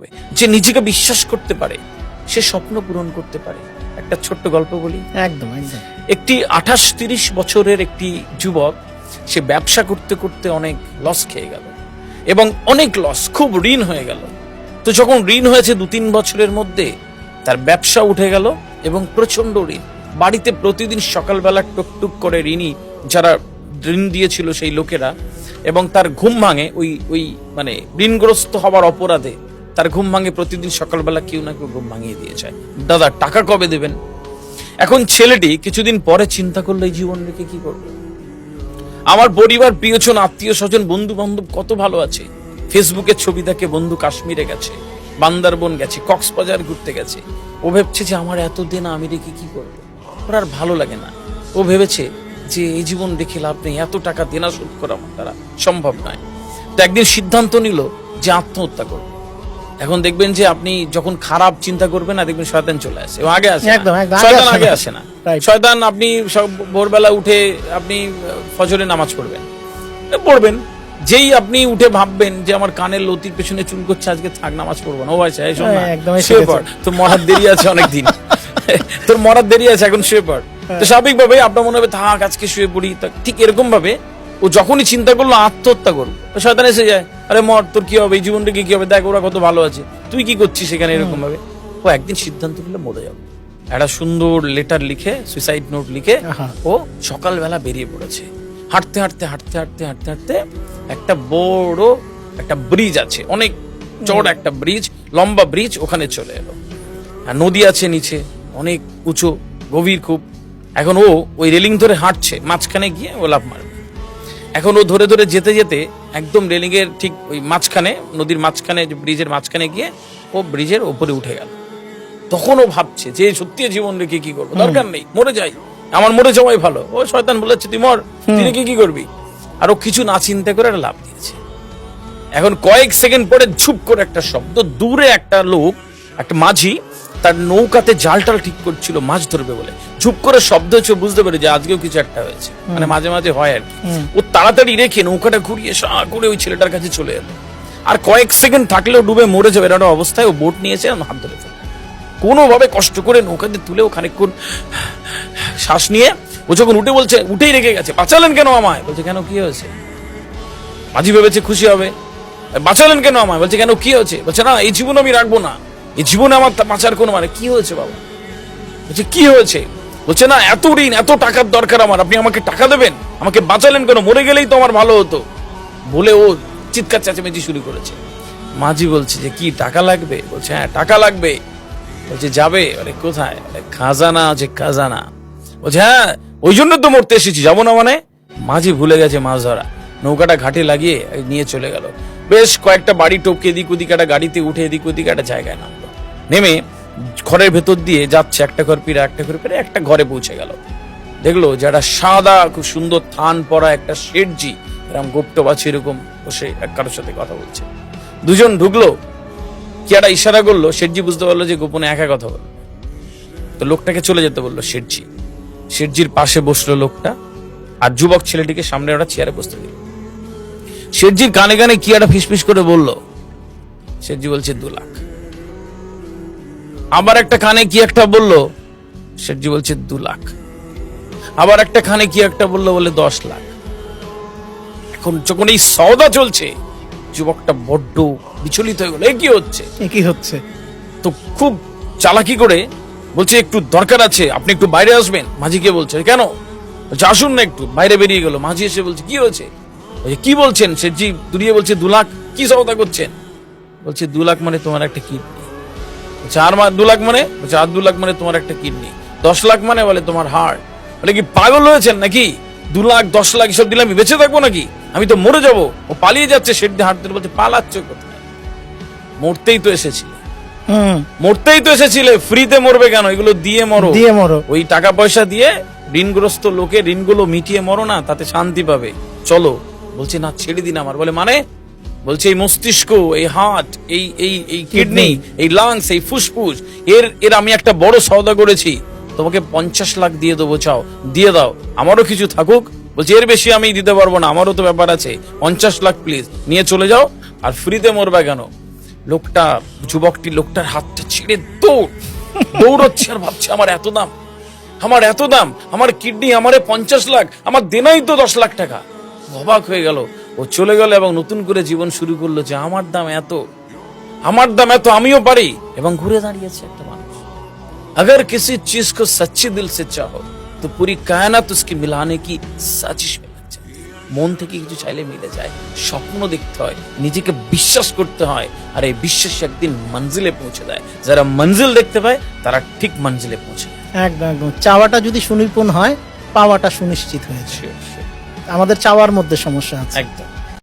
হবে। যে নিজেকে বিশ্বাস করতে পারে সে স্বপ্ন পূরণ করতে পারে। একটা ছোট্ট গল্প বলি। একদম একদম। একটি 28-30 বছরের একটি যুবক, সে ব্যবসা করতে করতে অনেক লস খেয়ে গেল এবং অনেক লস, খুব ঋণ হয়ে গেল। তো যখন ঋণ হয়েছে 2-3 বছরের মধ্যে তার ব্যবসা উঠে গেল এবং প্রচন্ড ঋণ। বাড়িতে প্রতিদিন সকালবেলা টুকটুক করে ঋণী যারা ঋণ দিয়েছিল সেই লোকেরা, এবং তার ঘুম ভাঙে ওই মানে ঋণগ্রস্ত হওয়ার অপরাধে তার ঘুম ভাঙে। প্রতিদিন সকালবেলা কেউ না কেউ ঘুম ভাঙিয়ে দিয়ে যায়, দাদা টাকা কবে দেবেন। এখন ছেলেটি কিছুদিন পরে চিন্তা করলো এই জীবন রেখে কি করবে। আমার পরিবার, প্রিয়জন, আত্মীয় স্বজন, বন্ধু বান্ধব কত ভালো আছে। ফেসবুকে ছবি দেখে বন্ধু কাশ্মীরে গেছে, বান্দারবন গেছে, কক্সবাজার ঘুরতে গেছে। ও ভেবছে যে আমার এতদিন আমি রেখে কি করবো, ওর আর ভালো লাগে না। ও ভেবেছে যে এই জীবন রেখে লাভ নেই, এত টাকা দেনা শোধ করা আমার দ্বারা সম্ভব নয়। তো একদিন সিদ্ধান্ত নিল যে আত্মহত্যা করবে। এখন দেখবেন যে আপনি যখন খারাপ চিন্তা করবেন না, দেখবেন শয়তান চলে আসে, ও আগে আসে না। শয়তান আগে আসে না। শয়তান আপনি ভোরবেলা উঠে আপনি ফজরে নামাজ পড়বেন, যেই আপনি উঠে ভাববেন যে আমার কানের লতির পেছনে চুল করছে, আজকে থাক নামাজ পড়বো না, ও ভাই শুয়ে পড়, তোর মরার দেরি আছে অনেকদিন, তোর মরার দেরি আছে, এখন শুয়ে পড়। তো স্বাভাবিকভাবে আপনার মনে হবে থাক আজকে শুয়ে পড়ি। ঠিক এরকম ভাবে ও যখনই চিন্তা করলো আত্মহত্যা করবো, শয়তান এসে যায়, আরে মর, তোর কি হবে, এই জীবনটাকে কি হবে, দেখ ওরা কত ভালো আছে, তুই কি করছিস সেখানে, এরকম ভাবে। ও একদিন সিদ্ধান্ত নিলে মরে যাবে। একটা সুন্দর লেটার লিখে, সুইসাইড নোট লিখে ও সকালবেলা বেরিয়ে পড়েছে। হাঁটতে হাঁটতে হাঁটতে হাঁটতে হাঁটতে হাঁটতে একটা বড় একটা ব্রিজ আছে, অনেক চড় একটা ব্রিজ, লম্বা ব্রিজ, ওখানে চলে এলো। আর নদী আছে নিচে, অনেক উঁচু, গভীর খুব। এখন ও ওই রেলিং ধরে হাঁটছে, মাঝখানে গিয়ে ও লাফ মারবে। এখন ও ধরে ধরে যেতে যেতে একদম রেলিং এর ঠিক ওই মাঝখানে, নদীর মাঝখানে, ব্রিজের মাঝখানে গিয়ে ও ব্রিজের উপরে উঠে গেল। তখন ও ভাবছে যে সত্যি জীবন রেখে কি করবো, দরকার নেই, মরে যাই, আমার মরে যাওয়াই ভালো। ও শয়তান বলেছে তুই মর, তুই রেখে কি করবি। আর ও কিছু না চিন্তা করে একটা লাফ দিয়েছে। এখন কয়েক সেকেন্ড পরে ঝুপ করে একটা শব্দ, দূরে একটা লোক, একটা মাঝি তার নৌকাতে জাল টাল ঠিক করছিল মাছ ধরবে বলে, ঝুপ করে শব্দ হচ্ছে, বুঝতে পারে যে আজকেও কিছু একটা হয়েছে, মানে মাঝে মাঝে হয় আর কি। ও তাড়াতাড়ি রেখে নৌকাটা ঘুরিয়ে সা করে ওই ছেলেটার কাছে চলে এলো। আর কয়েক সেকেন্ড থাকলেও ডুবে মরে যাবে এরকম অবস্থায় ও বোট নিয়েছে, হাত ধরে ফেলে কোনোভাবে কষ্ট করে নৌকাতে তুলে ও খানিকক্ষণ শ্বাস নিয়ে ও যখন উঠে বলছে, উঠেই রেখে গেছে, বাঁচালেন কেন আমায়? বলছে কেন কি হয়েছে? মাঝি ভেবেছে খুশি হবে, বাঁচালেন কেন আমায়? বলছে কেন কি হয়েছে? বলছে না, এই জীবন আমি রাখবো না, এই জীবনে আমার বাঁচার কোনো মানে। কি হয়েছে বাবা? বলছে কি হয়েছে? বলছে না, এত ঋণ, এত টাকার দরকার আমার, আপনি আমাকে টাকা দেবেন, আমাকে বাঁচালেন কেন? মরে গেলেই তো আমার ভালো হতো। বলে ও চিৎকার চেঁচামেচি শুরু করেছে। মাঝি বলছে যে কি টাকা লাগবে? বলছে হ্যাঁ টাকা লাগবে। বলছে যাবে? আরে কোথায়? খাজানা আছে, খাজানা। বলছে হ্যাঁ ওই জন্য তো মরতে এসেছি, যাবো না মানে? মাঝি ভুলে গেছে মাছ ধরা, নৌকাটা ঘাটে লাগিয়ে নিয়ে চলে গেল। বেশ কয়েকটা বাড়ি টপকে এদিক ওদিক, একটা গাড়িতে উঠে এদিক ওদিক একটা জায়গায় নামলো। নেমে ঘরের ভেতর দিয়ে যাচ্ছে, একটা ঘর পেরে একটা ঘর পেরে একটা ঘরে পৌঁছে গেল। দেখলো যারা সাদা খুব সুন্দর থান পরা একটা শেঠজি, এরকম গোপ্ত বাছি এরকম বসে কারোর সাথে কথা বলছে। দুজন ঢুকলো, কি একটা ইশারা করলো, শেঠজি বুঝতে পারলো যে গোপনে একা কথা বললো। তো লোকটাকে চলে যেতে বললো শেঠজি। শেঠজির পাশে বসলো লোকটা, আর যুবক ছেলেটিকে সামনে ওরা চেয়ারে বসতে দিল। শেঠজির কানে কানে কি একটা ফিসফিস করে বললো। শেঠজি বলছে 2 লাখ। আবার একটা কানে কি একটা বললো, শেঠজি বলছে 2 লাখ। আবার একটা কানে কি একটা বললো, বলে 10 লাখ। এখন যখন এই সওদা চলছে, যুবকটা বড্ড বিচলিত হয়ে গেল, কি হচ্ছে। তো খুব চালাকি করে বলছে একটু দরকার আছে, আপনি একটু বাইরে আসবেন। মাঝিকে বলছে কেন? বলছে আসুন না একটু। বাইরে বেরিয়ে গেল। মাঝি এসে বলছে কি হয়েছে? বলছে কি বলছেন? শেঠজি দুরিয়ে বলছে 2 লাখ। কি সওদা করছেন? বলছে 2 লাখ মানে তোমার একটা কিডনি। বলছে আর 2 লাখ মানে? বলছে আর 2 লাখ মানে তোমার একটা কিডনি। 10 লাখ মানে? বলে তোমার হার্ট। বলে কি পাগল হয়েছেন নাকি? 2 লাখ 10 লাখ এসব দিলে আমি বেঁচে থাকবো নাকি? আমি তো মরে যাবো। ও পালিয়ে যাচ্ছে। শেঠজি হাত ধরে বলছে পালাচ্ছ কোথায়? মরতেই তো এসেছিলে, মরতেই তো এসেছিলে, ফ্রিতে মরবে কেন? এগুলো দিয়ে মরো। ওই টাকা পয়সা দিয়ে ঋণগ্রস্ত লোকে ঋণগুলো মিটিয়ে মরো না, তাতে শান্তি পাবে। চলো। বলছে না ছেড়ে দিন আমার। বলে মানে? বলছে এই মস্তিষ্ক, এই হার্ট, এই কিডনি, এই লাংস, এই ফুসফুস, এর আমি একটা বড় সওদা করেছি। তোমাকে 50 লাখ দিয়ে দেবো, চাও দিয়ে দাও, আমারও কিছু থাকুক। বলছে এর বেশি আমি দিতে পারবো না, আমারও তো ব্যাপার আছে, 50 লাখ প্লিজ, নিয়ে চলে যাও। আর ফ্রিতে মরবা কেন? যুবকটি লোকটার হাতটা ছেড়ে দৌড়চ্ছে আর ভাবছে আমার এত দাম, আমার কিডনি, আমারে 50 লাখ, আমার দেনাই তো 10 লাখ টাকা। অবাক হয়ে গেল, ও চলে গেল এবং নতুন করে জীবন শুরু করলো যে আমার দাম এত, আমিও পারি। এবং ঘুরে দাঁড়িয়েছে একটা মানুষ। अगर किसी चीज को सच्चे दिल से चाहो तो पूरी कायनात उसकी मिलाने की साजिश में लग जाती है। মন থেকে কিছু চাইলে মিলে যায়। স্বপ্ন দেখতে হয়, নিজেকে বিশ্বাস করতে হয়, আর এই বিশ্বাস একদিন মঞ্জিলে পৌঁছে দেয়। যারা মঞ্জিল দেখতে পায় তারা ঠিক মঞ্জিলে পৌঁছে যায়। একদম একদম। চাওয়াটা যদি সুনিপুণ হয়, পাওয়াটা সুনিশ্চিত হয়েছে। আমাদের চাওয়ার মধ্যে সমস্যা আছে। একদম।